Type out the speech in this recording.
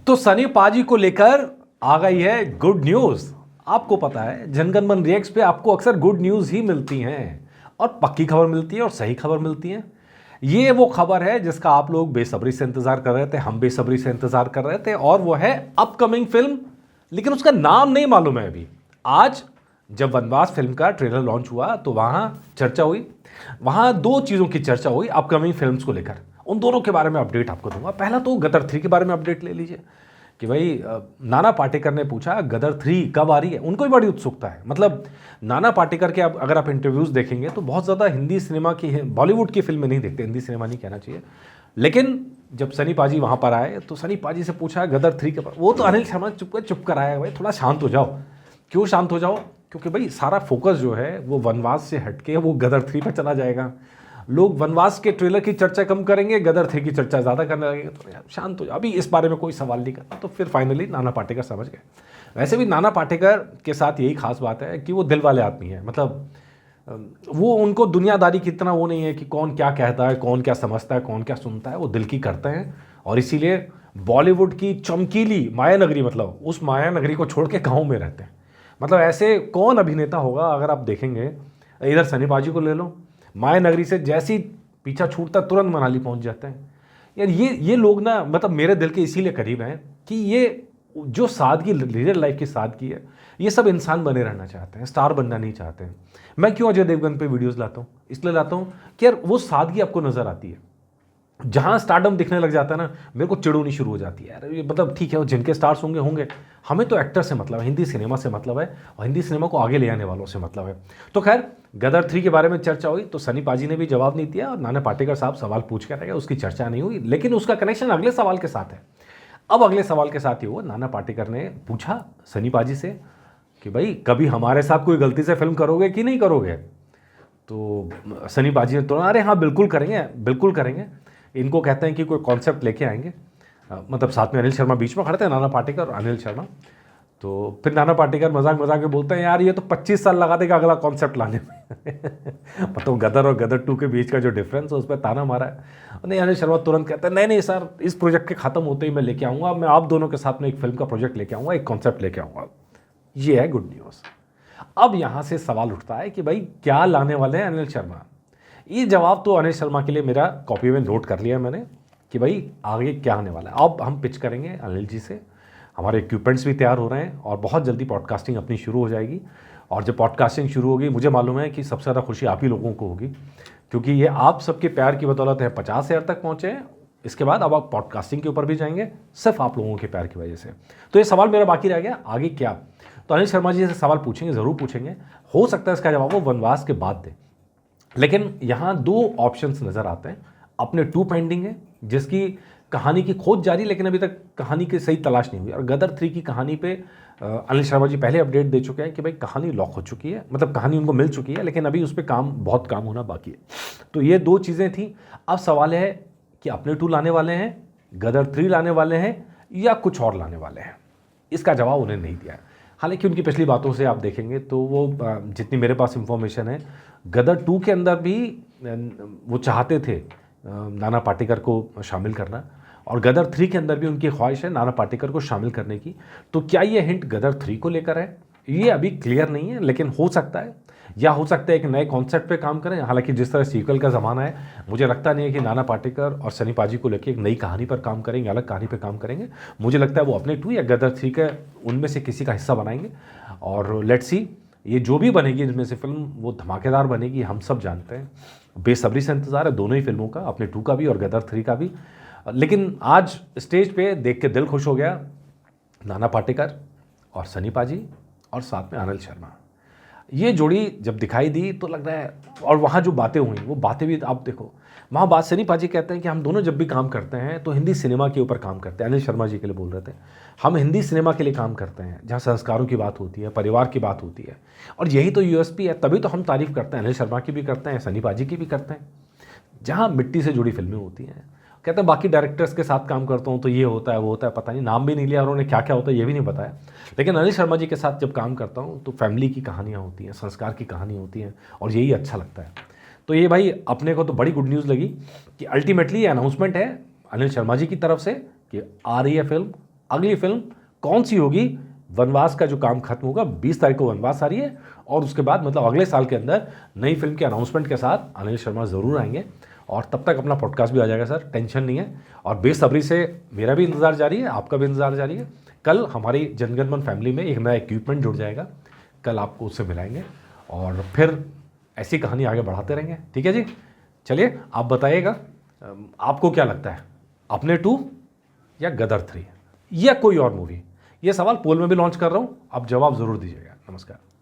तो सनी पाजी को लेकर आ गई है गुड न्यूज़। आपको पता है जनगण मन रिएक्ट्स पे आपको अक्सर गुड न्यूज़ ही मिलती हैं और पक्की खबर मिलती है और सही खबर मिलती है। ये वो खबर है जिसका आप लोग बेसब्री से इंतजार कर रहे थे, हम बेसब्री से इंतजार कर रहे थे, और वो है अपकमिंग फिल्म, लेकिन उसका नाम नहीं मालूम है अभी। आज जब वनवास फिल्म का ट्रेलर लॉन्च हुआ तो वहाँ चर्चा हुई, वहाँ दो चीज़ों की चर्चा हुई अपकमिंग फिल्म्स को लेकर। उन दोनों के बारे में अपडेट आपको दूंगा। पहला तो गदर 3 के बारे में अपडेट ले लीजिए कि भाई नाना पाटेकर ने पूछा गदर 3 कब आ रही है। उनको भी बड़ी उत्सुकता है। मतलब नाना पाटेकर के अगर आप इंटरव्यूज़ देखेंगे तो बहुत ज़्यादा हिंदी सिनेमा की, बॉलीवुड की फिल्में नहीं देखते, हिंदी सिनेमा नहीं कहना चाहिए। लेकिन जब सनी पाजी वहाँ पर आए तो सनी पाजी से पूछा गदर 3 के बारे। वो तो अनिल शर्मा चुप कर आया, भाई थोड़ा शांत हो जाओ। क्यों शांत हो जाओ? क्योंकि भाई सारा फोकस जो है वो वनवास से हटके वो गदर 3 पर चला जाएगा। लोग वनवास के ट्रेलर की चर्चा कम करेंगे, गदर 3 की चर्चा ज़्यादा करने लगेंगे। तो यार शांत हो जाओ, अभी इस बारे में कोई सवाल नहीं करना। तो फिर फाइनली नाना पाटेकर समझ गए। वैसे भी नाना पाटेकर के साथ यही खास बात है कि वो दिल वाले आदमी हैं। मतलब वो, उनको दुनियादारी की इतना वो नहीं है कि कौन क्या कहता है, कौन क्या समझता है, कौन क्या सुनता है। वो दिल की करते हैं और इसीलिए बॉलीवुड की चमकीली माया नगरी, मतलब उस माया नगरी को छोड़ के गाँव में रहते हैं। मतलब ऐसे कौन अभिनेता होगा? अगर आप देखेंगे, इधर सनी पाजी को ले लो, माया नगरी से जैसी पीछा छूटता तुरंत मनाली पहुंच जाते हैं। यार ये लोग ना, मतलब मेरे दिल के इसीलिए करीब हैं कि ये जो सादगी, रियल लाइफ की सादगी है, ये सब इंसान बने रहना चाहते हैं, स्टार बनना नहीं चाहते हैं। मैं क्यों अजय देवगन पे वीडियोस लाता हूँ? इसलिए लाता हूँ कि यार वो सादगी आपको नजर आती है। जहाँ स्टारडम दिखने लग जाता है ना, मेरे को चिड़ होनी शुरू हो जाती है। यार ये मतलब ठीक है, वो जिनके स्टार्स होंगे होंगे, हमें तो एक्टर से मतलब है, हिंदी सिनेमा से मतलब है, और हिंदी सिनेमा को आगे ले आने वालों से मतलब है। तो खैर, गदर 3 के बारे में चर्चा हुई तो सनी पाजी ने भी जवाब नहीं दिया और नाना पाटेकर साहब सवाल पूछ कर रह गए, उसकी चर्चा नहीं हुई। लेकिन उसका कनेक्शन अगले सवाल के साथ है। अब अगले सवाल के साथ ही हुआ, नाना पाटेकर ने पूछा सनी पाजी से कि भाई कभी हमारे साथ कोई गलती से फिल्म करोगे कि नहीं करोगे? तो सनी पाजी ने तो अरे हाँ बिल्कुल करेंगे, बिल्कुल करेंगे। इनको कहते हैं कि कोई कॉन्सेप्ट लेके आएंगे। मतलब साथ में अनिल शर्मा बीच में खड़े थे, नाना पाटेकर और अनिल शर्मा। तो फिर नाना पाटेकर मजाक मजाक में बोलते हैं यार ये तो 25 साल लगा देगा अगला कॉन्सेप्ट लाने में। मतलब गदर और गदर 2 के बीच का जो डिफरेंस है उस पर ताना मारा है। नहीं, अनिल शर्मा तुरंत कहते हैं नहीं नहीं सर, इस प्रोजेक्ट के खत्म होते ही मैं लेके आऊँगा, मैं आप दोनों के साथ में एक फिल्म का प्रोजेक्ट लेके आऊँगा, एक कॉन्सेप्ट लेके आऊँगा। ये है गुड न्यूज़। अब यहाँ से सवाल उठता है कि भाई क्या लाने वाले हैं अनिल शर्मा? ये जवाब तो अनिल शर्मा के लिए मेरा कॉपी में नोट कर लिया मैंने कि भाई आगे क्या आने वाला है। अब हम पिच करेंगे अनिल जी से, हमारे इक्विपमेंट्स भी तैयार हो रहे हैं और बहुत जल्दी पॉडकास्टिंग अपनी शुरू हो जाएगी। और जब पॉडकास्टिंग शुरू होगी, मुझे मालूम है कि सबसे ज़्यादा खुशी आप ही लोगों को होगी, क्योंकि ये आप सबके प्यार की बदौलत है 50,000 तक पहुँचे हैं। इसके बाद अब आप पॉडकास्टिंग के ऊपर भी जाएंगे, सिर्फ आप लोगों के प्यार की वजह से। तो ये सवाल मेरा बाकी रह गया, आगे क्या? तो अनिल शर्मा जी से सवाल पूछेंगे, ज़रूर पूछेंगे। हो सकता है इसका जवाब वो वनवास के बाद दे। लेकिन यहाँ 2 ऑप्शंस नज़र आते हैं। अपने 2 पेंडिंग है, जिसकी कहानी की खोज जारी, लेकिन अभी तक कहानी की सही तलाश नहीं हुई। और गदर 3 की कहानी पे अनिल शर्मा जी पहले अपडेट दे चुके हैं कि भाई कहानी लॉक हो चुकी है, मतलब कहानी उनको मिल चुकी है, लेकिन अभी उस पर बहुत काम होना बाकी है। तो ये 2 चीज़ें थी। अब सवाल है कि अपने 2 लाने वाले हैं, गदर 3 लाने वाले हैं, या कुछ और लाने वाले हैं? इसका जवाब उन्हें नहीं दिया है। हालांकि उनकी पिछली बातों से आप देखेंगे तो वो जितनी मेरे पास इंफॉर्मेशन है, गदर 2 के अंदर भी वो चाहते थे नाना पाटेकर को शामिल करना, और गदर 3 के अंदर भी उनकी ख्वाहिश है नाना पाटेकर को शामिल करने की। तो क्या ये हिंट गदर 3 को लेकर है? ये अभी क्लियर नहीं है, लेकिन हो सकता है, या हो सकता है एक नए कॉन्सेप्ट पे काम करें। हालांकि जिस तरह सीक्वल का ज़माना है, मुझे लगता नहीं है कि नाना पाटेकर और सनी पाजी को लेकर एक नई कहानी पर काम करेंगे, अलग कहानी पर काम करेंगे। मुझे लगता है वो अपने 2 या गदर 3 के उनमें से किसी का हिस्सा बनाएंगे। और लेट्स सी, ये जो भी बनेगी इनमें से फिल्म, वो धमाकेदार बनेगी, हम सब जानते हैं। बेसब्री से इंतज़ार है दोनों ही फिल्मों का, अपने 2 का भी और गदर 3 का भी। लेकिन आज स्टेज पे देख के दिल खुश हो गया, नाना पाटेकर और सनी पाजी और साथ में अनिल शर्मा। ये जोड़ी जब दिखाई दी तो लग रहा है, और वहाँ जो बातें हुई वो बातें भी आप देखो। वहाँ बात सनी पाजी कहते हैं कि हम दोनों जब भी काम करते हैं तो हिंदी सिनेमा के ऊपर काम करते हैं। अनिल शर्मा जी के लिए बोल रहे थे, हम हिंदी सिनेमा के लिए काम करते हैं जहाँ संस्कारों की बात होती है, परिवार की बात होती है, और यही तो यूएसपी है। तभी तो हम तारीफ़ करते हैं, अनिल शर्मा की भी करते हैं, सनी पाजी की भी करते हैं, जहाँ मिट्टी से जुड़ी फिल्में होती हैं। कहते हैं बाकी डायरेक्टर्स के साथ काम करता हूँ तो ये होता है वो होता है, पता नहीं, नाम भी नहीं लिया और उन्होंने क्या क्या होता है ये भी नहीं बताया। लेकिन अनिल शर्मा जी के साथ जब काम करता हूँ तो फैमिली की कहानियाँ होती हैं, संस्कार की कहानी होती हैं, और यही अच्छा लगता है। तो ये भाई अपने को तो बड़ी गुड न्यूज़ लगी कि अल्टीमेटली ये अनाउंसमेंट है अनिल शर्मा जी की तरफ से कि आ रही है फिल्म अगली फिल्म कौन सी होगी। वनवास का जो काम खत्म होगा, 20 तारीख को वनवास आ रही है, और उसके बाद मतलब अगले साल के अंदर नई फिल्म के अनाउंसमेंट के साथ अनिल शर्मा ज़रूर आएंगे। और तब तक अपना पॉडकास्ट भी आ जाएगा सर, टेंशन नहीं है। और बेसब्री से मेरा भी इंतज़ार जारी है, आपका भी इंतज़ार जारी है। कल हमारी जनगण मन फैमिली में एक नया इक्विपमेंट जुड़ जाएगा, कल आपको उससे मिलाएंगे और फिर ऐसी कहानी आगे बढ़ाते रहेंगे। ठीक है जी, चलिए आप बताइएगा आपको क्या लगता है, अपने 2 या गदर 3 या कोई और मूवी। ये सवाल पोल में भी लॉन्च कर रहा हूँ, आप जवाब ज़रूर दीजिएगा। नमस्कार।